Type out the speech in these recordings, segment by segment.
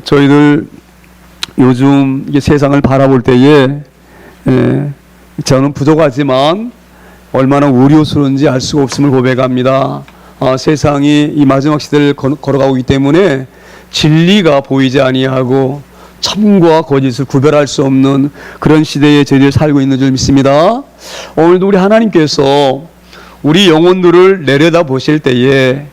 저희들 요즘 이게 세상을 바라볼 때에 저는 부족하지만 얼마나 우려스러운지 알 수가 없음을 고백합니다. 세상이 이 마지막 시대를 걸어가고 있기 때문에 진리가 보이지 아니하고 참과 거짓을 구별할 수 없는 그런 시대에 저희들이 살고 있는 줄 믿습니다. 오늘도 우리 하나님께서 우리 영혼들을 내려다 보실 때에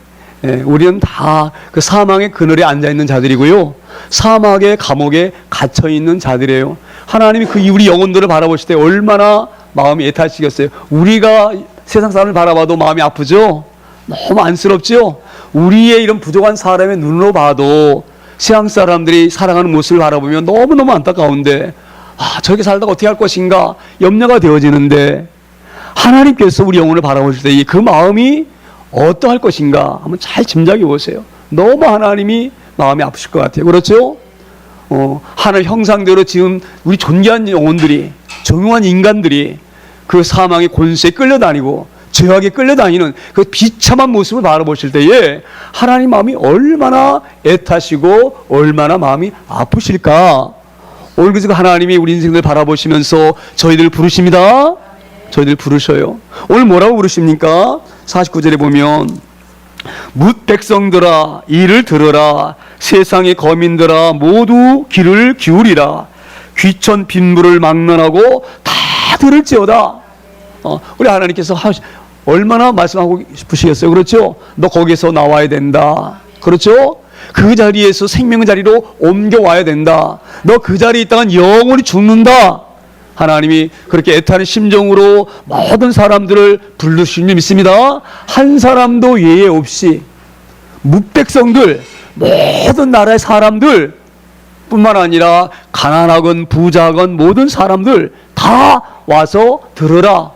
우리는 다 그 사망의 그늘에 앉아 있는 자들이고요, 사막의 감옥에 갇혀 있는 자들이에요. 하나님이 우리 영혼들을 바라보실 때 얼마나 마음이 애타시겠어요. 우리가 세상 사람을 바라봐도 마음이 아프죠. 너무 안쓰럽죠. 우리의 이런 부족한 사람의 눈으로 봐도 세상 사람들이 살아가는 모습을 바라보면 너무너무 안타까운데, 저렇게 살다가 어떻게 할 것인가 염려가 되어지는데, 하나님께서 우리 영혼을 바라보실 때 그 마음이 어떠할 것인가 한번 잘 짐작해 보세요. 너무 하나님이 마음이 아프실 것 같아요. 그렇죠? 하늘 형상대로 지금 우리 존귀한 영혼들이, 정용한 인간들이 그 사망의 권세에 끌려다니고 죄악에 끌려다니는 그 비참한 모습을 바라보실 때에 하나님 마음이 얼마나 애타시고 얼마나 마음이 아프실까. 오늘 그래서 하나님이 우리 인생들 바라보시면서 저희들 부르십니다. 저희들 부르셔요. 오늘 뭐라고 부르십니까? 49절에 보면 뭇 백성들아 이를 들으라, 세상의 거민들아 모두 귀를 기울이라, 귀천 빈물을 막론하고 다 들을지어다. 우리 하나님께서 얼마나 말씀하고 싶으시겠어요. 그렇죠? 너 거기서 나와야 된다. 그렇죠? 그 자리에서 생명의 자리로 옮겨와야 된다. 너 그 자리에 있다간 영원히 죽는다. 하나님이 그렇게 애타는 심정으로 모든 사람들을 부르신 줄 믿습니다. 한 사람도 예외 없이 뭇백성들, 모든 나라의 사람들 뿐만 아니라 가난하건 부자건 모든 사람들 다 와서 들으라.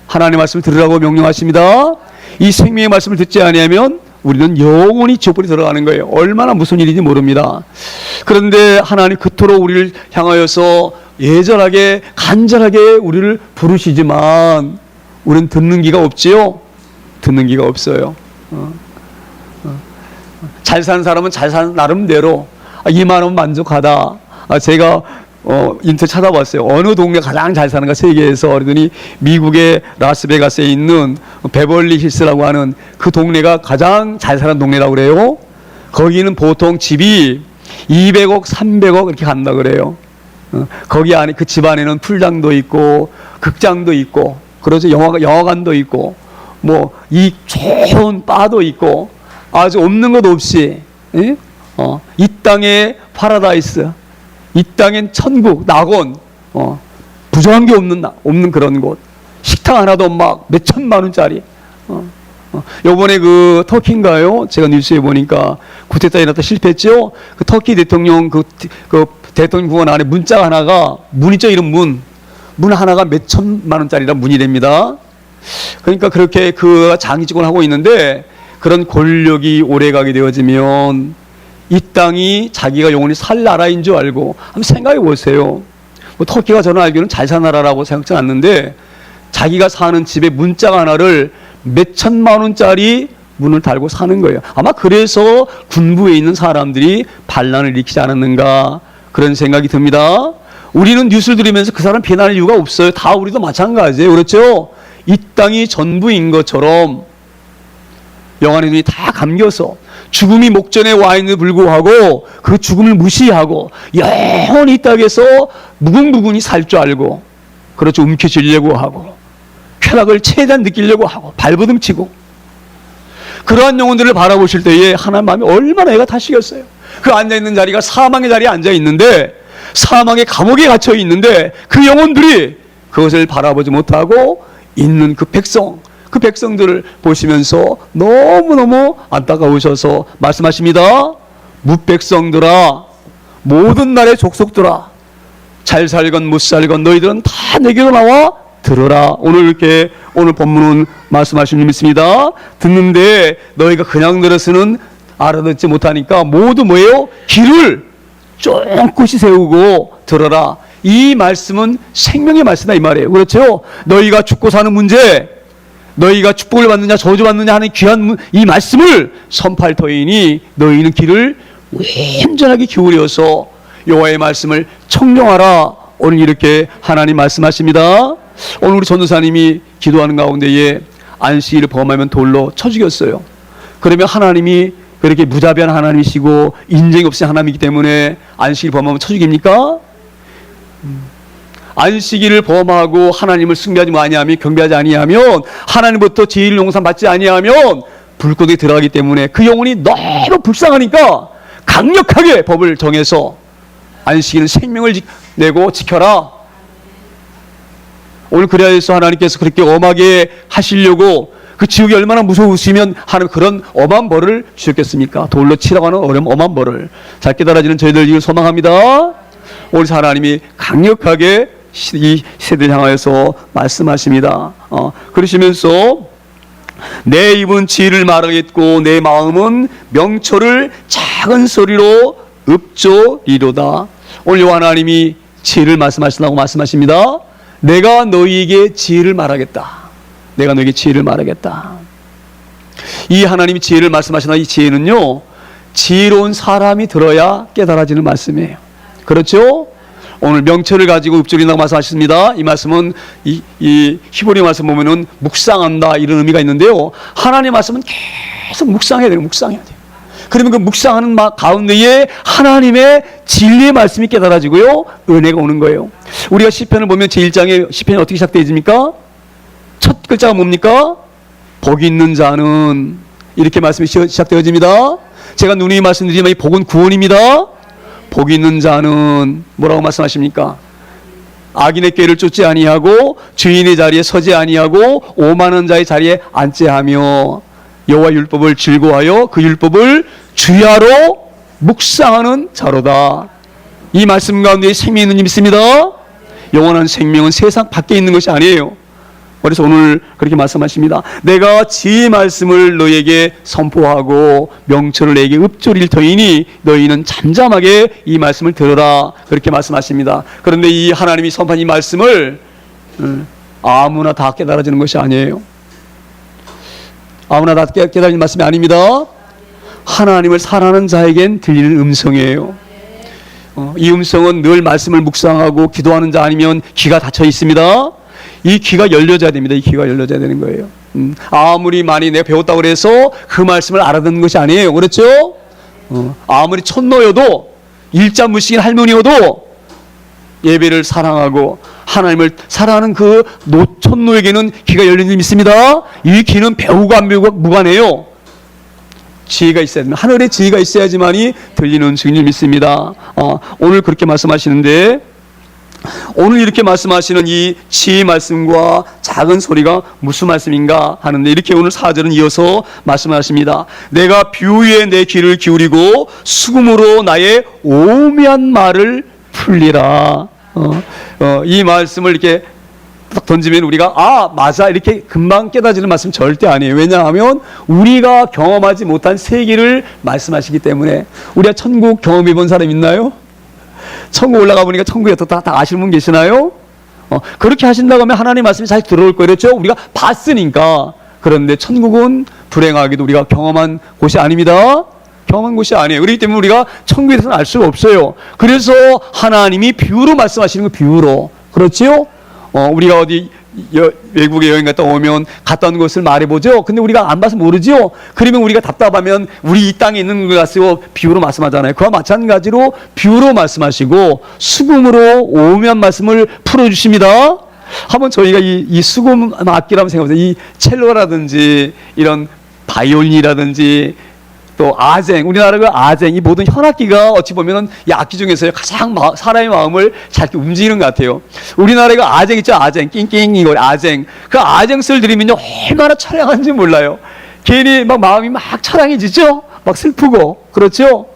하나님의 말씀을 들으라고 명령하십니다. 이 생명의 말씀을 듣지 아니하면 우리는 영원히 지옥불에 들어가는 거예요. 얼마나 무슨 일인지 모릅니다. 그런데 하나님 그토록 우리를 향하여서 예절하게 간절하게 우리를 부르시지만 우리는 듣는 기가 없지요. 듣는 기가 없어요. 잘 사는 사람은 잘 사는 나름대로 2만 원 만족하다. 제가 인터넷 찾아봤어요. 어느 동네가 가장 잘 사는가 세계에서. 그러더니 미국의 라스베가스에 있는 베벌리 힐스라고 하는 그 동네가 가장 잘 사는 동네라고 그래요. 거기는 보통 집이 200억, 300억 이렇게 간다 그래요. 거기 안에 그 집 안에는 풀장도 있고 극장도 있고, 그러죠. 영화관도 있고 뭐 이 좋은 바도 있고 아주 없는 것 없이 이 땅에 파라다이스, 이 땅엔 천국, 낙원, 부정한 게 없는 그런 곳. 식당 하나도 막 몇 천만 원짜리. 요번에 그 터키인가요? 제가 뉴스에 보니까 쿠데타 일어났다 실패했죠? 그 터키 대통령 그 대통령 구원 안에 문자 하나가, 문 있죠? 이런 문 하나가 몇 천만 원짜리란 문이랍니다. 그러니까 그렇게 그 장기집권을 하고 있는데, 그런 권력이 오래가게 되어지면 이 땅이 자기가 영원히 살 나라인 줄 알고 한번 생각해 보세요. 터키가 저는 알기로는 잘 사는 나라라고 생각지 않는데, 자기가 사는 집에 문자 하나를 몇 천만 원짜리 문을 달고 사는 거예요. 아마 그래서 군부에 있는 사람들이 반란을 일으키지 않았는가, 그런 생각이 듭니다. 우리는 뉴스를 들으면서 그 사람 비난할 이유가 없어요. 다 우리도 마찬가지예요. 그렇죠? 이 땅이 전부인 것처럼 영안의 눈이 다 감겨서 죽음이 목전에 와 있는데 불구하고 그 죽음을 무시하고 영원히 이 땅에서 무궁무궁히 살 줄 알고, 그렇죠, 움켜쥐려고 하고 쾌락을 최대한 느끼려고 하고 발버둥치고, 그러한 영혼들을 바라보실 때에 하나님 마음이 얼마나 애가 타시겠어요. 그 앉아있는 자리가 사망의 자리에 앉아있는데, 사망의 감옥에 갇혀 있는데 그 영혼들이 그것을 바라보지 못하고 있는 그 백성들을 보시면서 너무너무 안타까우셔서 말씀하십니다. 뭇백성들아, 모든 나라의 족속들아, 잘 살건 못 살건 너희들은 다 내게로 나와 들어라. 오늘 본문은 말씀하시는 믿습니다. 듣는데 너희가 그냥 들어서는 알아듣지 못하니까 모두 뭐예요? 귀를 쫑긋이 세우고 들어라. 이 말씀은 생명의 말씀이다 이 말이에요. 그렇죠? 너희가 죽고 사는 문제, 너희가 축복을 받느냐 저주받느냐 하는 귀한 이 말씀을 선포할 터이니 너희는 귀를 완전하게 기울여서 여호와의 말씀을 청종하라. 오늘 이렇게 하나님 말씀하십니다. 오늘 우리 전도사님이 기도하는 가운데에 안식일을 범하면 돌로 쳐 죽였어요. 그러면 하나님이 그렇게 무자비한 하나님이시고 인정이 없으신 하나님이기 때문에 안식일 범하면 쳐 죽입니까? 안식일을 범하고 하나님을 숭배하지 아니하며 경배하지 아니하면 하나님부터 제일 용산 받지 아니하면 불꽃에 들어가기 때문에 그 영혼이 너무 불쌍하니까 강력하게 법을 정해서 안식일은 생명을 내고 지켜라. 오늘 그래야 해서 하나님께서 그렇게 엄하게 하시려고 그 지옥이 얼마나 무서우시면 하는 그런 엄한 벌을 주셨겠습니까? 돌로 치라고 하는 엄한 벌을 잘 깨달아지는 저희들 소망합니다. 오늘 하나님이 강력하게 이 세대를 향하여서 말씀하십니다. 그러시면서 내 입은 지혜를 말하겠고 내 마음은 명철을 작은 소리로 읊조리로다. 오늘 하나님이 지혜를 말씀하신다고 말씀하십니다. 내가 너희에게 지혜를 말하겠다. 내가 너에게 지혜를 말하겠다. 이 하나님이 지혜를 말씀하시나 이 지혜는요, 지혜로운 사람이 들어야 깨달아지는 말씀이에요. 그렇죠? 오늘 명철을 가지고 읊조린다고 말씀하셨습니다. 이 말씀은 이 히브리 말씀 보면은 묵상한다 이런 의미가 있는데요. 하나님의 말씀은 계속 묵상해야 돼요. 묵상해야 돼요. 그러면 그 묵상하는 가운데에 하나님의 진리의 말씀이 깨달아지고요, 은혜가 오는 거예요. 우리가 시편을 보면 제1장에 시편이 어떻게 시작되어집니까? 첫 글자가 뭡니까? 복이 있는 자는, 이렇게 말씀이 시작되어집니다. 제가 누누이 말씀드리지만 이 복은 구원입니다. 복이 있는 자는 뭐라고 말씀하십니까? 악인의 꾀를 쫓지 아니하고 주인의 자리에 서지 아니하고 오만한 자의 자리에 앉지 하며 여호와 율법을 즐거워하여 그 율법을 주야로 묵상하는 자로다. 이 말씀 가운데 생명이 있는 줄 믿습니다. 영원한 생명은 세상 밖에 있는 것이 아니에요. 그래서 오늘 그렇게 말씀하십니다. 내가 지혜의 말씀을 너에게 선포하고 명철을 너에게 읊조릴 터이니 너희는 잠잠하게 이 말씀을 들으라. 그렇게 말씀하십니다. 그런데 이 하나님이 선포한 이 말씀을 아무나 다 깨달아지는 것이 아니에요. 아무나 다 깨달아지는 말씀이 아닙니다. 하나님을 사랑하는 자에겐 들리는 음성이에요. 이 음성은 늘 말씀을 묵상하고 기도하는 자 아니면 귀가 닫혀 있습니다. 이 귀가 열려져야 됩니다. 이 귀가 열려져야 되는 거예요. 아무리 많이 내가 배웠다고 해서 그 말씀을 알아듣는 것이 아니에요. 그렇죠? 아무리 촌노여도 일자무식인 할머니여도 예배를 사랑하고 하나님을 사랑하는 그 촌노에게는 귀가 열린 줄 믿습니다. 이 귀는 배우고 안 배우고 무관해요. 지혜가 있어야 됩니다. 하늘에 지혜가 있어야지만이 들리는 증인 믿습니다. 오늘 그렇게 말씀하시는데, 오늘 이렇게 말씀하시는 이 지혜의 말씀과 작은 소리가 무슨 말씀인가 하는데, 이렇게 오늘 4절은 이어서 말씀하십니다. 내가 뷰에 내 귀를 기울이고 수금으로 나의 오묘한 말을 풀리라. 이 말씀을 이렇게 딱 던지면 우리가 맞아 이렇게 금방 깨달아지는 말씀 절대 아니에요. 왜냐하면 우리가 경험하지 못한 세계를 말씀하시기 때문에. 우리가 천국 경험해 본 사람 있나요? 천국 올라가 보니까 천국에 다 아시는 분 계시나요? 그렇게 하신다고 하면 하나님 말씀이 잘 들어올 거예요. 그렇죠? 우리가 봤으니까. 그런데 천국은 불행하게도 우리가 경험한 곳이 아닙니다. 경험한 곳이 아니에요. 그렇기 때문에 우리가 천국에 대해서는 알 수가 없어요. 그래서 하나님이 비유로 말씀하시는 거, 비유로. 그렇지요? 우리가 어디 외국에 여행 갔다 오면 갔다 온 것을 말해보죠. 근데 우리가 안 봐서 모르죠. 그러면 우리가 답답하면 우리 이 땅에 있는 것 가지고 비유로 말씀하잖아요. 그와 마찬가지로 비유로 말씀하시고 수금으로 오묘한 말씀을 풀어주십니다. 한번 저희가 이 수금 악기라고 생각해보세요. 이 첼로라든지 이런 바이올린이라든지 또 아쟁, 우리나라 그 아쟁, 이 모든 현악기가 어찌 보면은 이 악기 중에서 가장 사람의 마음을 잘 움직이는 것 같아요. 우리나라에 그 아쟁 있죠, 아쟁, 낑낑 이거 아쟁. 그 아쟁 소리를 들으면요 얼마나 처량한지 몰라요. 괜히 막 마음이 막 처량해지죠, 막 슬프고. 그렇죠?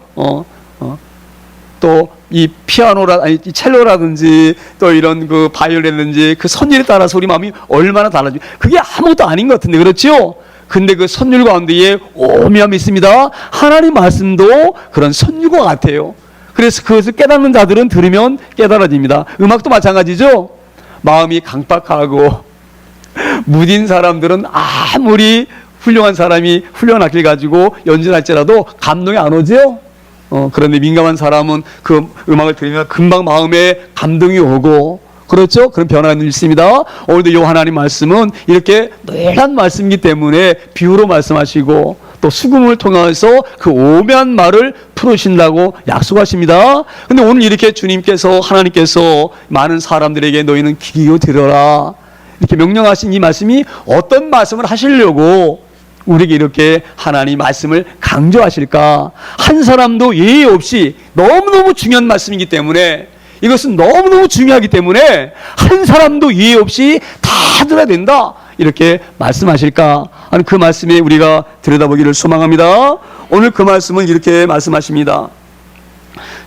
또 이 이 첼로라든지 또 이런 그 바이올린이라든지 그 선율에 따라 소리 마음이 얼마나 달라지죠. 그게 아무것도 아닌 것 같은데, 그렇죠? 근데 그 선율 가운데에 오묘함이 있습니다. 하나님 말씀도 그런 선율과 같아요. 그래서 그것을 깨닫는 자들은 들으면 깨달아집니다. 음악도 마찬가지죠. 마음이 강박하고 무딘 사람들은 아무리 훌륭한 사람이 훌륭한 악기를 가지고 연주할지라도 감동이 안 오죠. 그런데 민감한 사람은 그 음악을 들으면 금방 마음에 감동이 오고, 그렇죠? 그런 변화가 있습니다. 오늘도 요 하나님 말씀은 이렇게 노란 말씀이기 때문에 비유로 말씀하시고 또 수금을 통해서 그 오묘한 말을 풀으신다고 약속하십니다. 근데 오늘 이렇게 주님께서, 하나님께서 많은 사람들에게 너희는 귀 기울여 들어라 이렇게 명령하신 이 말씀이 어떤 말씀을 하시려고 우리에게 이렇게 하나님 말씀을 강조하실까? 한 사람도 예의 없이 너무너무 중요한 말씀이기 때문에, 이것은 너무너무 중요하기 때문에 한 사람도 예의 없이 다 들어야 된다 이렇게 말씀하실까 하는 그 말씀에 우리가 들여다보기를 소망합니다. 오늘 그 말씀은 이렇게 말씀하십니다.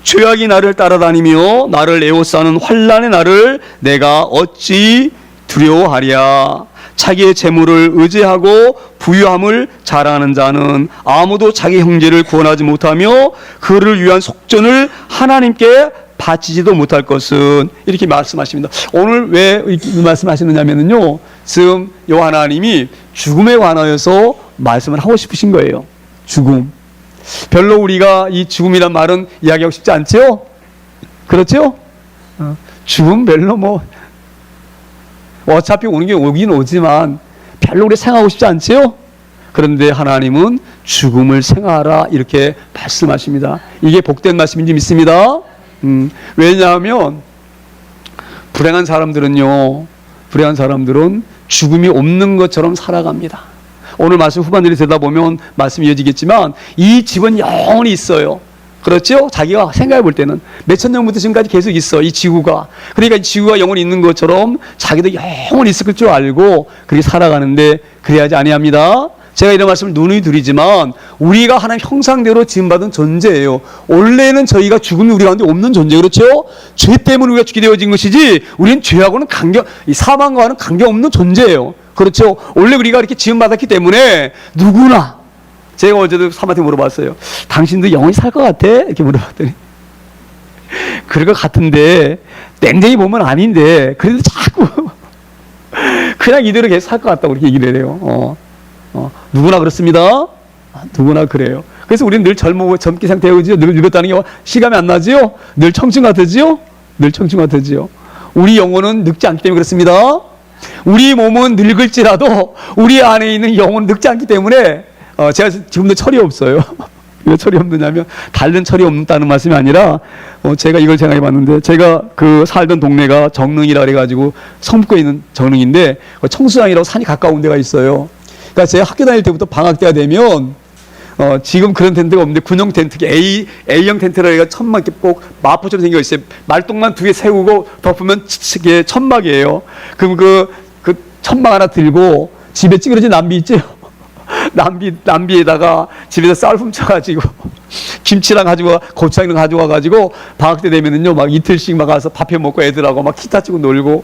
죄악이 나를 따라다니며 나를 에워싸는 환난의 날을 내가 어찌 두려워하랴. 자기의 재물을 의지하고 부유함을 자랑하는 자는 아무도 자기 형제를 구원하지 못하며 그를 위한 속전을 하나님께 바치지도 못할 것은, 이렇게 말씀하십니다. 오늘 왜 이렇게 말씀하시느냐면요, 지금 요 하나님이 죽음에 관하여서 말씀을 하고 싶으신 거예요. 죽음. 별로 우리가 이 죽음이란 말은 이야기하고 싶지 않죠? 그렇죠? 죽음 별로 어차피 오는 게 오긴 오지만 별로 우리 생각하고 싶지 않지요? 그런데 하나님은 죽음을 생각하라 이렇게 말씀하십니다. 이게 복된 말씀인지 믿습니다. 왜냐하면 불행한 사람들은 죽음이 없는 것처럼 살아갑니다. 오늘 말씀 후반들이 되다 보면 말씀이 이어지겠지만 이 집은 영원히 있어요. 그렇죠? 자기가 생각해 볼 때는 몇천 년부터 지금까지 계속 있어, 이 지구가. 그러니까 이 지구가 영원히 있는 것처럼 자기도 영원히 있을 줄 알고 그렇게 살아가는데 그래야지 아니합니다. 제가 이런 말씀을 누누이 드리지만 우리가 하나님 형상대로 지음받은 존재예요. 원래는 저희가 죽음이 우리 가운데 없는 존재, 그렇죠? 죄 때문에 우리가 죽게 되어진 것이지 우리는 죄하고는 사망과는 관계없는 존재예요. 그렇죠? 원래 우리가 이렇게 지음받았기 때문에 누구나, 제가 어제도 사마한테 물어봤어요. 당신도 영원히 살 것 같아? 이렇게 물어봤더니 그럴 것 같은데 냉정히 보면 아닌데 그래도 자꾸 그냥 이대로 계속 살 것 같다고 그렇게 얘기를 해요. 누구나 그렇습니다. 누구나 그래요. 그래서 우리는 늘 젊기 상태이죠. 늘 늙었다는 게 시감이 안 나지요. 늘 청춘 같으지요. 늘 청춘 같으지요. 우리 영혼은 늙지 않기 때문에 그렇습니다. 우리 몸은 늙을지라도 우리 안에 있는 영혼은 늙지 않기 때문에 제가 지금도 철이 없어요. 왜 철이 없느냐면 다른 철이 없다는 말씀이 아니라 제가 이걸 생각해 봤는데, 제가 그 살던 동네가 정릉이라 그래가지고 성북구에 있는 정릉인데 청수장이라고 산이 가까운 데가 있어요. 그러니까 제가 학교 다닐 때부터 방학 때가 되면 지금 그런 텐트가 없는데 군용 텐트, A형 텐트라 해가 천막 이렇게 꼭 마포처럼 생겨 있어요. 말똥만 2개 세우고 덮으면 이게 천막이에요. 그럼 그 천막 하나 들고 집에 찌그러진 남비 있죠? 남비에다가 집에서 쌀 훔쳐가지고 김치랑 가지고 고추장이랑 가져와가지고 방학 때 되면은요 막 이틀씩 막 가서 밥해 먹고 애들하고 막 기타 치고 놀고,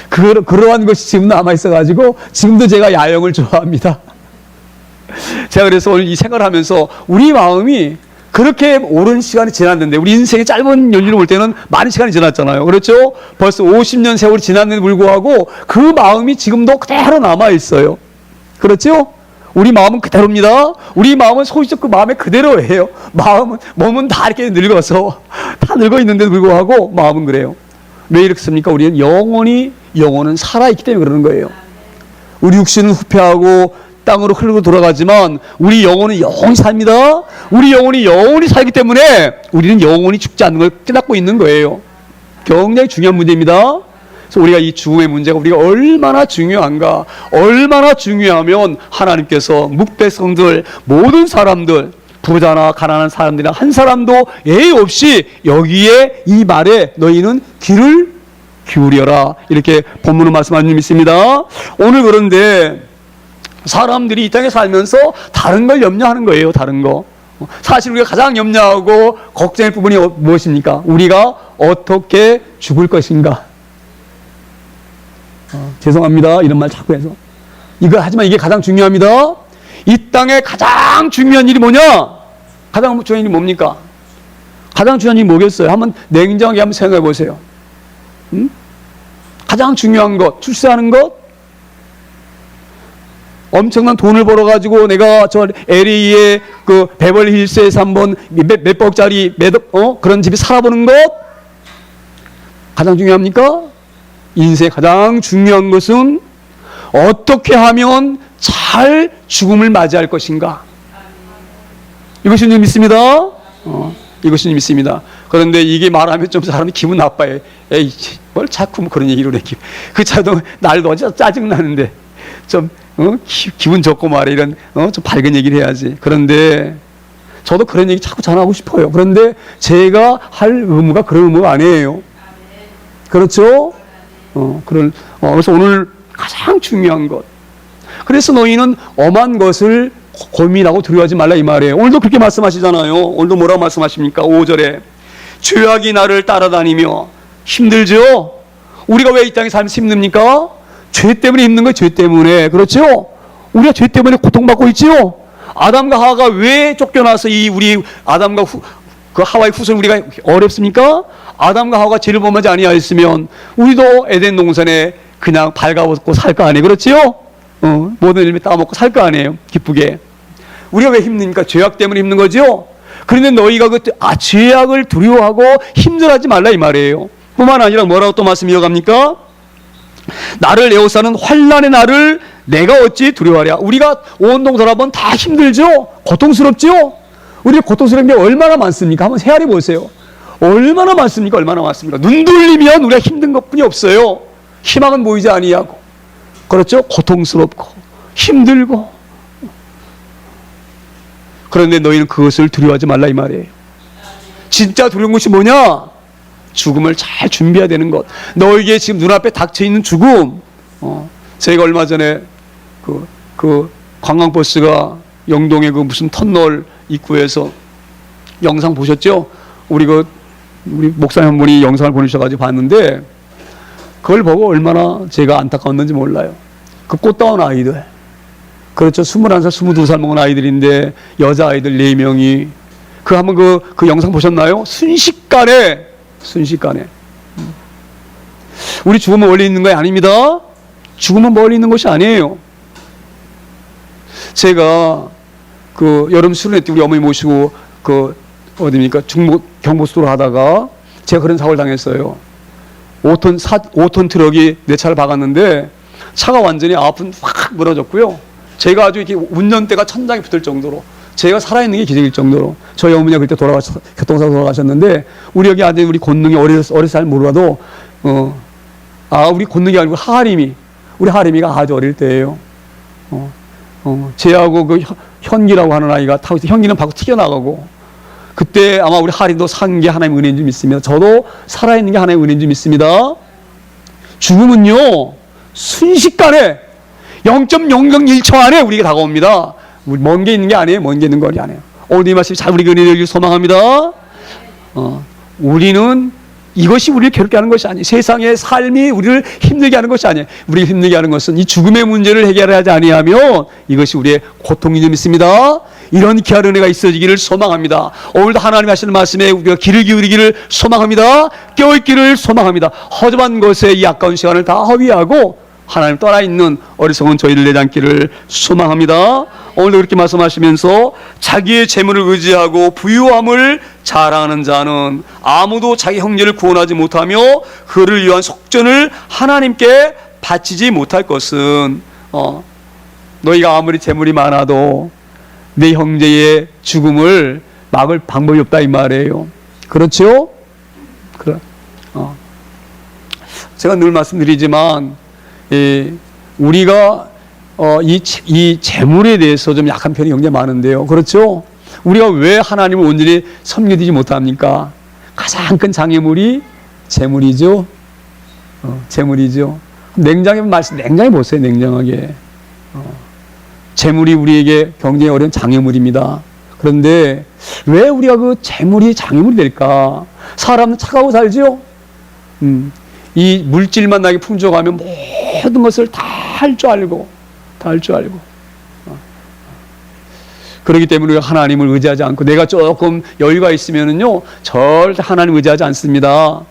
그러한 것이 지금 남아 있어가지고 지금도 제가 야영을 좋아합니다. 제가 그래서 오늘 이 생각을 하면서 우리 마음이 그렇게 오랜 시간이 지났는데, 우리 인생의 짧은 연륜을 볼 때는 많은 시간이 지났잖아요. 그렇죠? 벌써 50년 세월이 지났는데 불구하고 그 마음이 지금도 그대로 남아 있어요. 그렇죠? 우리 마음은 그대로입니다. 우리 마음은 소유적 그 마음에 그대로예요. 몸은 다 이렇게 늙어서 다 늙어 있는데도 불구하고 마음은 그래요. 왜 이렇습니까? 우리는 영혼은 살아있기 때문에 그러는 거예요. 우리 육신은 후패하고 땅으로 흘러 돌아가지만 우리 영혼은 영원히 삽니다. 우리 영혼이 영원히 살기 때문에 우리는 영원히 죽지 않는 걸 깨닫고 있는 거예요. 굉장히 중요한 문제입니다. 그래서 우리가 이 죽음의 문제가 우리가 얼마나 중요한가, 얼마나 중요하면 하나님께서 묵백성들, 모든 사람들, 부자나 가난한 사람들이나 한 사람도 예의 없이 여기에 이 말에 너희는 귀를 기울여라 이렇게 본문을 말씀하는 줄 믿습니다. 오늘 그런데 사람들이 이 땅에 살면서 다른 걸 염려하는 거예요. 다른 거. 사실 우리가 가장 염려하고 걱정할 부분이 무엇입니까? 우리가 어떻게 죽을 것인가. 죄송합니다. 이런 말 자꾸 해서. 하지만 이게 가장 중요합니다. 이 땅에 가장 중요한 일이 뭐냐? 가장 중요한 일이 뭡니까? 가장 중요한 일이 뭐겠어요? 한번 냉정하게 한번 생각해 보세요. 가장 중요한 것, 출세하는 것? 엄청난 돈을 벌어가지고 내가 저 LA의 그 베벌리 힐스에서 한번 몇 억짜리 그런 집에 살아보는 것 가장 중요합니까? 인생에 가장 중요한 것은 어떻게 하면 잘 죽음을 맞이할 것인가. 이것이 믿습니다. 이것이 믿습니다. 그런데 이게 말하면 좀 사람이 기분 나빠요. 에이, 뭘 자꾸 뭐 그런 얘기를 해. 그 차도 날도 짜증나는데 좀 기분 좋고 말해 이런 좀 밝은 얘기를 해야지. 그런데 저도 그런 얘기 자꾸 전하고 싶어요. 그런데 제가 할 의무가 그런 의무가 아니에요. 그렇죠? 그래서 오늘 가장 중요한 것. 그래서 너희는 엄한 것을 고민하고 두려워하지 말라 이 말이에요. 오늘도 그렇게 말씀하시잖아요. 오늘도 뭐라고 말씀하십니까? 5절에 죄악이 나를 따라다니며 힘들죠? 우리가 왜 이 땅에 살면서 힘듭니까? 죄 때문에 힘든 거예요. 죄 때문에. 그렇죠? 우리가 죄 때문에 고통받고 있지요? 아담과 하와가 왜 쫓겨나서 우리 아담과 그 하와의 후손 우리가 어렵습니까? 아담과 하와가 죄를 범하지 아니하였으면 우리도 에덴 동산에 그냥 발가벗고 살 거 아니에요. 그렇지요? 모든 일을 따먹고 살 거 아니에요. 기쁘게. 우리가 왜 힘듭니까? 죄악 때문에 힘든 거죠? 그런데 너희가 죄악을 두려워하고 힘들어하지 말라 이 말이에요. 뿐만 아니라 뭐라고 또 말씀 이어갑니까? 나를 에워싸는 환난의 날을 내가 어찌 두려워하랴. 우리가 온동 돌아보면 다 힘들죠? 고통스럽죠? 우리 고통스러운 게 얼마나 많습니까? 한번 헤아려 보세요. 얼마나 많습니까? 얼마나 많습니까? 눈 돌리면 우리가 힘든 것뿐이 없어요. 희망은 보이지 아니하고. 그렇죠? 고통스럽고 힘들고. 그런데 너희는 그것을 두려워하지 말라 이 말이에요. 진짜 두려운 것이 뭐냐? 죽음을 잘 준비해야 되는 것. 너에게 지금 눈앞에 닥쳐있는 죽음. 제가 얼마 전에 그 관광버스가 영동의 그 무슨 터널 입구에서 영상 보셨죠? 우리 목사님 한 분이 영상을 보내주셔가지고 봤는데 그걸 보고 얼마나 제가 안타까웠는지 몰라요. 그 꽃다운 아이들. 그렇죠. 21살, 22살 먹은 아이들인데 여자아이들 4명이 한번 그 영상 보셨나요? 순식간에 우리 죽음은 멀리 있는 거 아닙니다. 죽음은 멀리 있는 것이 아니에요. 제가 여름 수련회 때 우리 어머니 모시고 어디입니까? 중부 경보수도로 하다가 제가 그런 사고를 당했어요. 5톤 트럭이 내 차를 박았는데 차가 완전히 앞은 확 무너졌고요. 제가 아주 이렇게 운전대가 천장에 붙을 정도로 제가 살아있는 게 기적일 정도로 저희 어머니가 그때 교통사고 돌아가셨는데 우리 여기 아들 우리 권능이 어려서 잘 모르어도 우리 권능이 아니고 우리 하림이가 아주 어릴 때예요. 쟤하고 현기라고 하는 아이가 타고 있어. 현기는 밖으로 튀겨나가고 그때 아마 우리 하림도 산 게 하나님의 은혜인 줄 믿습니다. 저도 살아있는 게 하나님의 은혜인 줄 믿습니다. 죽음은요 순식간에 0.001초 안에 우리에게 다가옵니다. 먼 게 있는 게 아니에요. 먼 게 있는 거 아니에요. 오늘 이 말씀이 잘 우리에게 은혜 되길 소망합니다. 우리는 이것이 우리를 괴롭게 하는 것이 아니에요. 세상의 삶이 우리를 힘들게 하는 것이 아니에요. 우리를 힘들게 하는 것은 이 죽음의 문제를 해결하지 아니하면 이것이 우리의 고통인 줄 믿습니다. 이런 귀한 은혜가 있어지기를 소망합니다. 오늘도 하나님이 하시는 말씀에 우리가 귀를 기울이기를 소망합니다. 깨어있기를 소망합니다. 허접한 것에 이 아까운 시간을 다 허위하고 하나님 떠나 있는 어리석은 저희를 내장기를 소망합니다. 오늘도 그렇게 말씀하시면서 자기의 재물을 의지하고 부유함을 자랑하는 자는 아무도 자기 형제를 구원하지 못하며 그를 위한 속전을 하나님께 바치지 못할 것은 너희가 아무리 재물이 많아도 내 형제의 죽음을 막을 방법이 없다 이 말이에요. 그렇죠? 제가 늘 말씀드리지만 우리가 이 재물에 대해서 좀 약한 편이 굉장히 많은데요. 그렇죠? 우리가 왜 하나님을 온전히 섬기지 못합니까? 가장 큰 장애물이 재물이죠. 재물이죠. 냉정하게 보세요. 냉정하게. 재물이 우리에게 굉장히 어려운 장애물입니다. 그런데 왜 우리가 그 재물이 장애물이 될까? 사람은 착하고 살죠? 이 물질만 나에게 풍족하면 모든 것을 다 할 줄 알고 그렇기 때문에 우리가 하나님을 의지하지 않고 내가 조금 여유가 있으면은요 절대 하나님 의지하지 않습니다.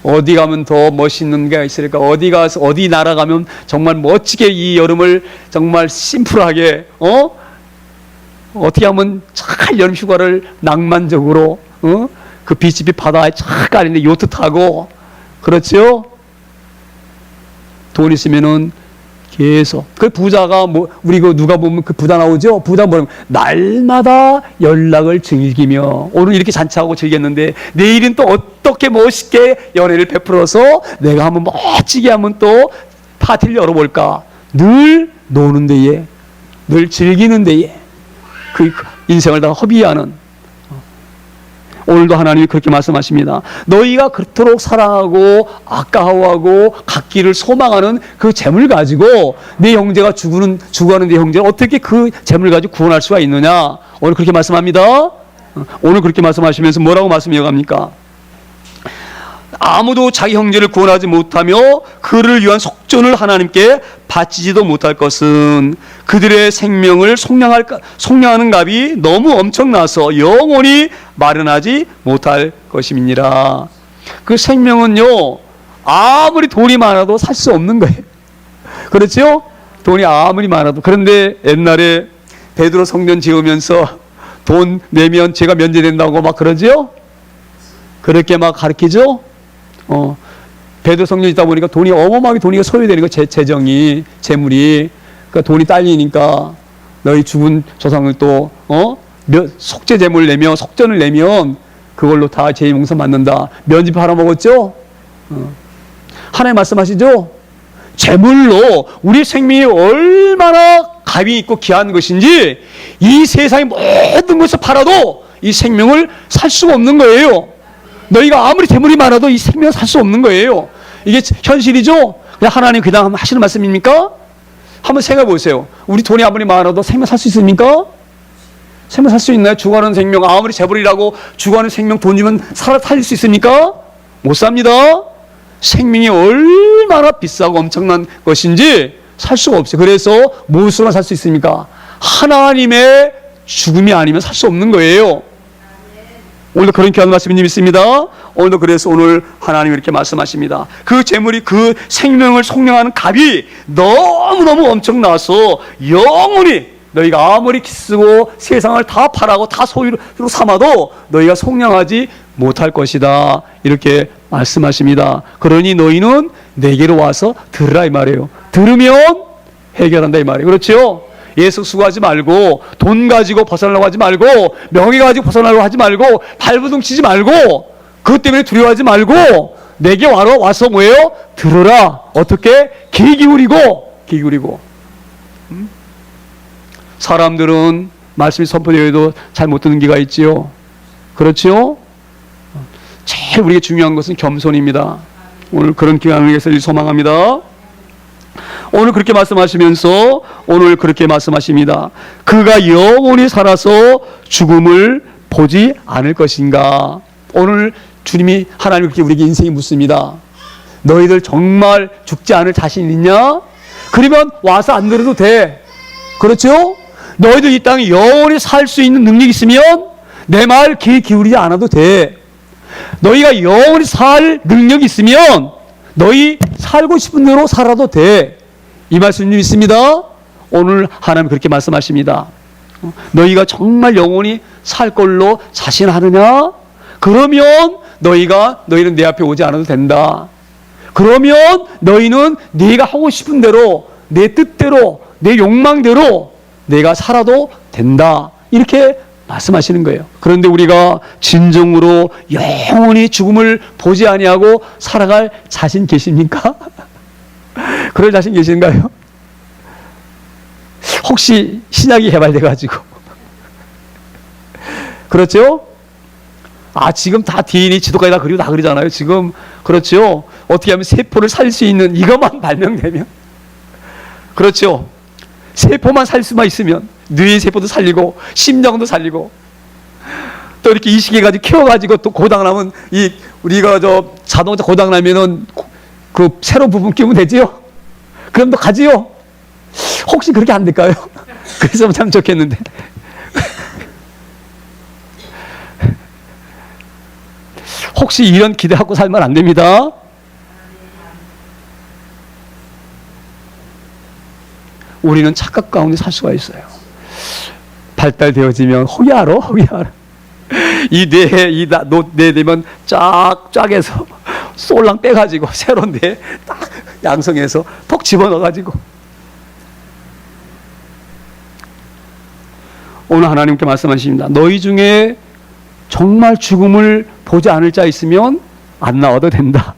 어디 가면 더 멋있는 게 있을까? 어디 가서 어디 나라 가면 정말 멋지게 이 여름을 정말 심플하게 어떻게 하면 잘 여름 휴가를 낭만적으로 그 비치비 바다에 쫙 깔리는데 요트 타고 그렇죠? 돈 있으면은 계속 그 부자가 뭐 우리 그 누가 보면 그 부자 나오죠? 부자 뭐냐면 날마다 연락을 즐기며 오늘 이렇게 잔치하고 즐겼는데 내일은 또 어떻게 멋있게 연애를 베풀어서 내가 한번 멋지게 한번 또 파티를 열어볼까? 늘 노는 데에 늘 즐기는 데에 그 인생을 다 허비하는 오늘도 하나님이 그렇게 말씀하십니다. 너희가 그토록 사랑하고 아까워하고 갖기를 소망하는 그 재물 가지고 내 형제가 죽어가는 내 형제를 어떻게 그 재물 가지고 구원할 수가 있느냐? 오늘 그렇게 말씀합니다. 오늘 그렇게 말씀하시면서 뭐라고 말씀 이어갑니까? 아무도 자기 형제를 구원하지 못하며 그를 위한 속전을 하나님께 바치지도 못할 것은 그들의 생명을 속량하는 값이 너무 엄청나서 영원히 마련하지 못할 것임이니라. 그 생명은요, 아무리 돈이 많아도 살 수 없는 거예요. 그렇죠? 돈이 아무리 많아도. 그런데 옛날에 베드로 성전 지으면서 돈 내면 제가 면제된다고 막 그러죠? 그렇게 막 가르치죠? 베드로 성전이 있다 보니까 돈이 어마어마하게 돈이 소요되는 거, 재정이, 재물이. 그러니까 돈이 딸리니까 너희 죽은 조상을 또, 속죄 재물을 내면, 속전을 내면 그걸로 다 죄의 용서 받는다. 면죄 팔아먹었죠? 하나님 말씀하시죠? 재물로 우리 생명이 얼마나 값이 있고 귀한 것인지 이 세상의 모든 것을 팔아도 이 생명을 살 수가 없는 거예요. 너희가 아무리 재물이 많아도 이 생명을 살 수 없는 거예요. 이게 현실이죠? 그냥 하나님 그냥 하시는 말씀입니까? 한번 생각해 보세요. 우리 돈이 아무리 많아도 생명 살 수 있습니까? 생명 살 수 있나요? 죽어가는 생명, 아무리 재벌이라고 죽어가는 생명 돈 주면 살릴 수 있습니까? 못 삽니다. 생명이 얼마나 비싸고 엄청난 것인지 살 수가 없어요. 그래서 무엇으로만 살 수 있습니까? 하나님의 죽음이 아니면 살 수 없는 거예요. 오늘도 그런 귀한 말씀이 있습니다. 오늘도 그래서 오늘 하나님이 이렇게 말씀하십니다. 그 재물이 그 생명을 속량하는 값이 너무너무 엄청나서 영원히 너희가 아무리 쓰고 세상을 다 팔아고 다 소유로 삼아도 너희가 속량하지 못할 것이다. 이렇게 말씀하십니다. 그러니 너희는 내게로 와서 들으라 이 말이에요. 들으면 해결한다 이 말이에요. 그렇죠? 예수 수고하지 말고 돈 가지고 벗어나려고 하지 말고 명예 가지고 벗어나려고 하지 말고 발버둥 치지 말고 그것 때문에 두려워하지 말고 내게 와서 뭐예요? 들어라. 어떻게? 귀 기울이고 사람들은 말씀이 선포되어도 잘 못 듣는 기가 있지요. 그렇죠? 제일 우리에게 중요한 것은 겸손입니다. 오늘 그런 기간을 위해서 소망합니다. 오늘 그렇게 말씀하시면서 오늘 그렇게 말씀하십니다. 그가 영원히 살아서 죽음을 보지 않을 것인가. 오늘 주님이 하나님 그렇게 우리에게 인생이 묻습니다. 너희들 정말 죽지 않을 자신 있냐? 그러면 와서 안 들어도 돼. 그렇죠? 너희들 이 땅에 영원히 살 수 있는 능력이 있으면 내 말 귀 기울이지 않아도 돼. 너희가 영원히 살 능력이 있으면 너희 살고 싶은 대로 살아도 돼. 이 말씀이 있습니다. 오늘 하나님 그렇게 말씀하십니다. 너희가 정말 영원히 살 걸로 자신하느냐? 그러면 너희는 내 앞에 오지 않아도 된다. 그러면 너희는 네가 하고 싶은 대로 내 뜻대로 내 욕망대로 내가 살아도 된다. 이렇게 말씀하시는 거예요. 그런데 우리가 진정으로 영원히 죽음을 보지 아니하고 살아갈 자신 계십니까? 그럴 자신 계신가요? 혹시 신약이 개발돼가지고 그렇죠? 지금 다 DNA 지도까지 다 그리고 다 그리잖아요. 지금 그렇죠? 어떻게 하면 세포를 살릴 수 있는 이것만 발명되면 그렇죠? 세포만 살릴 수만 있으면 뇌의 세포도 살리고 심장도 살리고 또 이렇게 이식해가지고 키워가지고 또 고장나면 우리가 자동차 고장나면은 그 새로운 부분 끼우면 되지요? 그럼 또 가지요? 혹시 그렇게 안 될까요? 그래서 참 좋겠는데. 혹시 이런 기대하고 살면 안 됩니다. 우리는 착각 가운데 살 수가 있어요. 발달되어지면 허기하러 뇌 되면 쫙해서 쏠랑 빼가지고 새로운 뇌 딱 양성해서 톡 집어넣어가지고 오늘 하나님께 말씀하십니다. 너희 중에 정말 죽음을 보지 않을 자 있으면 안 나와도 된다.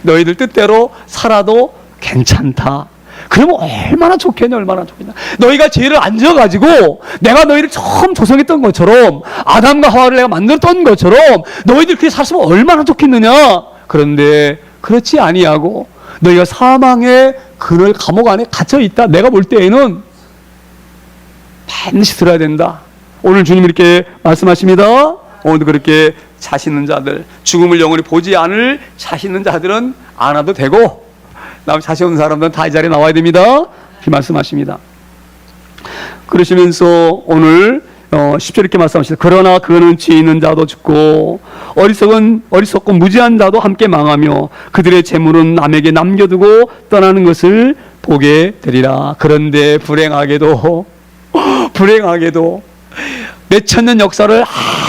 너희들 뜻대로 살아도 괜찮다. 그러면 얼마나 좋겠냐, 얼마나 좋겠냐. 너희가 죄를 안 지어가지고 내가 너희를 처음 조성했던 것처럼 아담과 하와를 내가 만들었던 것처럼 너희들 그렇게 살았으면 얼마나 좋겠느냐. 그런데 그렇지 아니하고 너희가 사망의 그늘 감옥 안에 갇혀있다. 내가 볼 때에는 반드시 들어야 된다. 오늘 주님 이렇게 말씀하십니다. 오늘도 그렇게 자신 있는 자들, 죽음을 영원히 보지 않을 자신 있는 자들은 안 와도 되고 자신 없는 사람들은 다 이 자리에 나와야 됩니다. 이렇게 말씀하십니다. 그러시면서 오늘 10절 이렇게 말씀하십니다. 그러나 그는 지혜 있는 자도 죽고 어리석고 무지한 자도 함께 망하며 그들의 재물은 남에게 남겨두고 떠나는 것을 보게 되리라. 그런데 불행하게도 몇천 년 역사를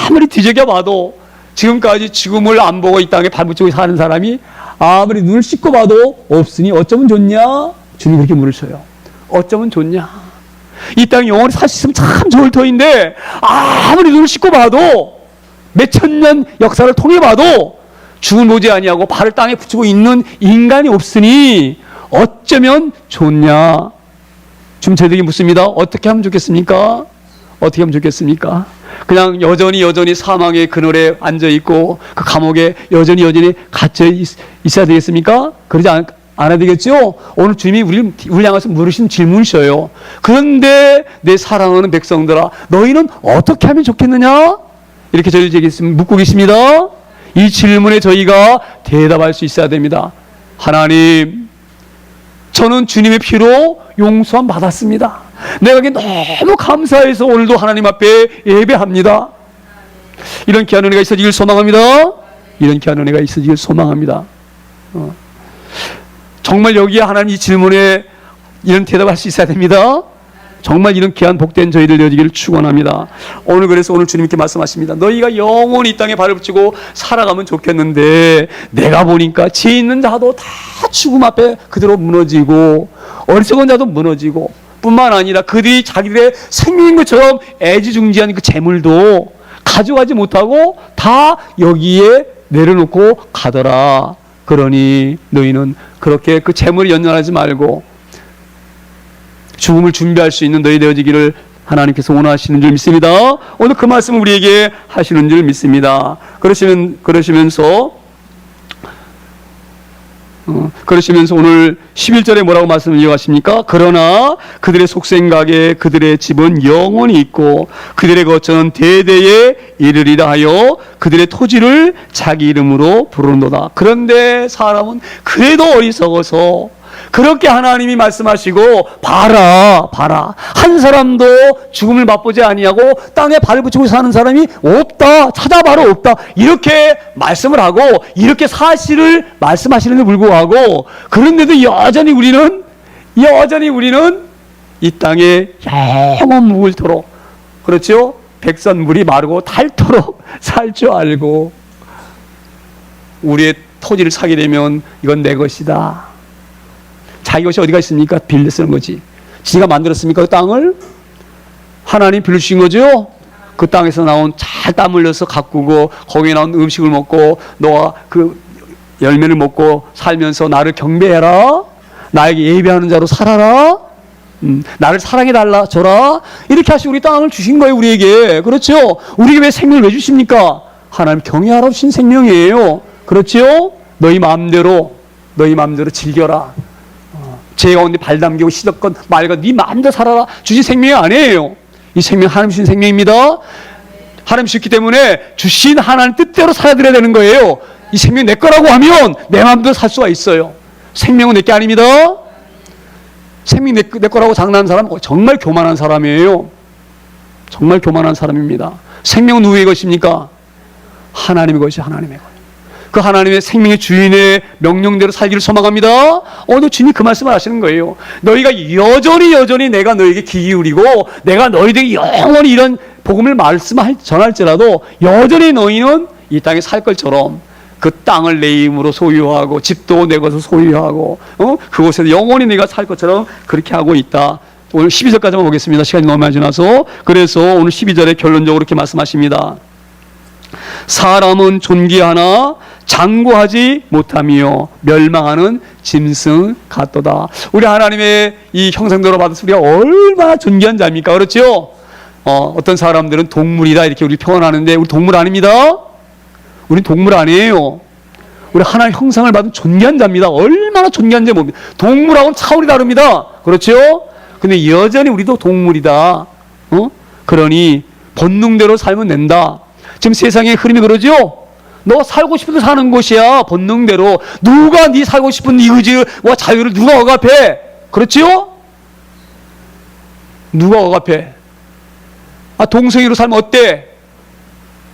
아무리 뒤적여봐도 지금까지 죽음을 안 보고 이 땅에 발붙이고 사는 사람이 아무리 눈을 씻고 봐도 없으니 어쩌면 좋냐? 주님 그렇게 물으셔요. 어쩌면 좋냐? 이 땅에 영원히 살 수 있으면 참 좋을 터인데 아무리 눈을 씻고 봐도 몇천 년 역사를 통해 봐도 죽음을 보지 아니하고 발을 땅에 붙이고 있는 인간이 없으니 어쩌면 좋냐? 지금 저희들에게 묻습니다. 어떻게 하면 좋겠습니까? 어떻게 하면 좋겠습니까? 그냥 여전히 사망의 그늘에 앉아있고 그 감옥에 여전히 갇혀 있어야 되겠습니까? 그러지 않아야 되겠죠? 오늘 주님이 우리를 향해서 물으신 질문이셔요. 그런데 내 사랑하는 백성들아 너희는 어떻게 하면 좋겠느냐? 이렇게 저희에게 묻고 계십니다. 이 질문에 저희가 대답할 수 있어야 됩니다. 하나님, 저는 주님의 피로 용서함 받았습니다. 내가 너무 감사해서 오늘도 하나님 앞에 예배합니다. 이런 귀한 은혜가 있어지길 소망합니다. 이런 귀한 은혜가 있어지길 소망합니다. 정말 여기에 하나님 이 질문에 이런 대답할 수 있어야 됩니다. 정말 이런 귀한 복된 저희들 되어지기를 축원합니다. 그래서 오늘 주님께 말씀하십니다. 너희가 영원히 이 땅에 발을 붙이고 살아가면 좋겠는데 내가 보니까 지혜 있는 자도 다 죽음 앞에 그대로 무너지고 어리석은 자도 무너지고 뿐만 아니라 그들이 자기들의 생명인 것처럼 애지중지한 그 재물도 가져가지 못하고 다 여기에 내려놓고 가더라. 그러니 너희는 그렇게 그 재물을 연연하지 말고 죽음을 준비할 수 있는 너희 되어지기를 하나님께서 원하시는 줄 믿습니다. 오늘 그 말씀을 우리에게 하시는 줄 믿습니다. 그러시면서 오늘 11절에 뭐라고 말씀을 이어가십니까? 그러나 그들의 속생각에 그들의 집은 영원히 있고 그들의 거처는 대대에 이르리라 하여 그들의 토지를 자기 이름으로 부르는도다. 그런데 사람은 그래도 어리석어서 그렇게 하나님이 말씀하시고 봐라 한 사람도 죽음을 맛보지 아니하고 땅에 발을 붙이고 사는 사람이 없다. 찾아봐도 없다. 이렇게 말씀을 하고 이렇게 사실을 말씀하시는데 불구하고 그런데도 여전히 우리는 이 땅에 영원 묵을토록 그렇죠? 백선물이 마르고 닳도록 살 줄 알고 우리의 토지를 사게 되면 이건 내 것이다. 자기 것이 어디가 있습니까? 빌려 쓰는 거지. 지가 만들었습니까? 그 땅을? 하나님 빌려주신 거죠? 그 땅에서 나온 잘 땀 흘려서 가꾸고 거기에 나온 음식을 먹고 너가 그 열매를 먹고 살면서 나를 경배해라. 나에게 예배하는 자로 살아라. 나를 사랑해달라 줘라. 이렇게 하시고 우리 땅을 주신 거예요. 우리에게. 그렇죠? 우리에게 왜 생명을 왜 주십니까? 하나님 경외하라 주신 생명이에요. 그렇죠? 너희 마음대로 즐겨라. 죄 가운데 발 담기고 시덥건 말건 네 마음대로 살아라 주신 생명이 아니에요. 이 생명 하나님 주신 생명입니다. 하나님 주셨기 때문에 주신 하나님 뜻대로 살아드려야 되는 거예요. 이 생명이 내 거라고 하면 내 마음대로 살 수가 있어요. 생명은 내 게 아닙니다. 생명이 내 거라고 장난하는 사람은 정말 교만한 사람이에요. 정말 교만한 사람입니다. 생명은 누구의 것입니까? 하나님의 것이 하나님의 것. 그 하나님의 생명의 주인의 명령대로 살기를 소망합니다. 오늘 주님이 그 말씀을 하시는 거예요. 너희가 여전히 내가 너에게 귀 기울이고 내가 너희들에게 영원히 이런 복음을 전할지라도 여전히 너희는 이 땅에 살 것처럼 그 땅을 내 힘으로 소유하고 집도 내 것을 소유하고 그곳에서 영원히 내가 살 것처럼 그렇게 하고 있다. 오늘 12절까지만 보겠습니다. 시간이 너무 많이 지나서. 그래서 오늘 12절에 결론적으로 이렇게 말씀하십니다. 사람은 존귀하나 장구하지 못하며 멸망하는 짐승 같도다. 우리 하나님의 이 형상대로 받아서 우리가 얼마나 존귀한 자입니까? 그렇죠? 어떤 사람들은 동물이다 이렇게 우리 표현하는데 우리 동물 아닙니다. 우리 동물 아니에요. 우리 하나의 형상을 받은 존귀한 자입니다. 얼마나 존귀한 자 뭡니까? 동물하고는 차원이 다릅니다. 그렇죠? 근데 여전히 우리도 동물이다. 그러니 본능대로 살면 된다. 지금 세상의 흐름이 그러죠? 너 살고 싶은 데 사는 곳이야. 본능대로. 누가 네 살고 싶은 의지와 자유를 누가 억압해? 그렇죠? 누가 억압해? 동성애로 살면 어때?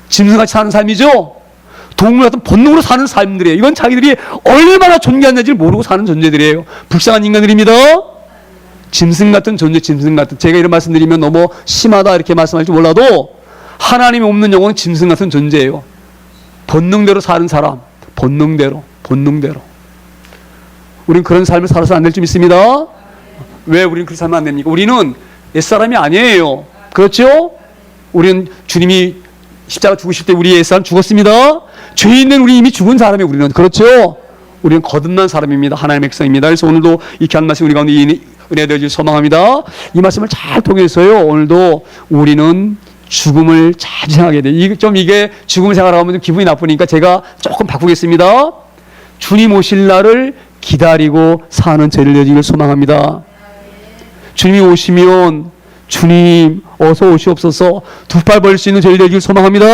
짐승같이 사는 삶이죠? 동물 같은 본능으로 사는 삶들이에요. 이건 자기들이 얼마나 존귀한 자인지를 모르고 사는 존재들이에요. 불쌍한 인간들입니다. 짐승 같은 존재, 짐승 같은. 제가 이런 말씀드리면 너무 심하다 이렇게 말씀할지 몰라도 하나님이 없는 영혼은 짐승 같은 존재예요. 본능대로 사는 사람, 본능대로. 우리는 그런 삶을 살아서 안 될 줄 믿습니다. 왜 우리는 그렇게 살면 안 됩니까? 우리는 옛사람이 아니에요. 그렇죠? 우리는 주님이 십자가 죽으실 때 우리 옛사람 죽었습니다. 죄 있는 우리 이미 죽은 사람이 우리는. 그렇죠? 우리는 거듭난 사람입니다. 하나님의 백성입니다. 그래서 오늘도 이 귀한 말씀 우리 가운데 은혜 되길 소망합니다. 이 말씀을 잘 통해서요. 오늘도 우리는 죽음을 잘 생각해야 돼요. 이게 죽음을 생각하면 좀 기분이 나쁘니까 제가 조금 바꾸겠습니다. 주님 오실 날을 기다리고 사는 죄를 되기를 소망합니다. 주님이 오시면 주님 어서 오시옵소서 두 팔 벌릴 수 있는 죄를 되기를 소망합니다.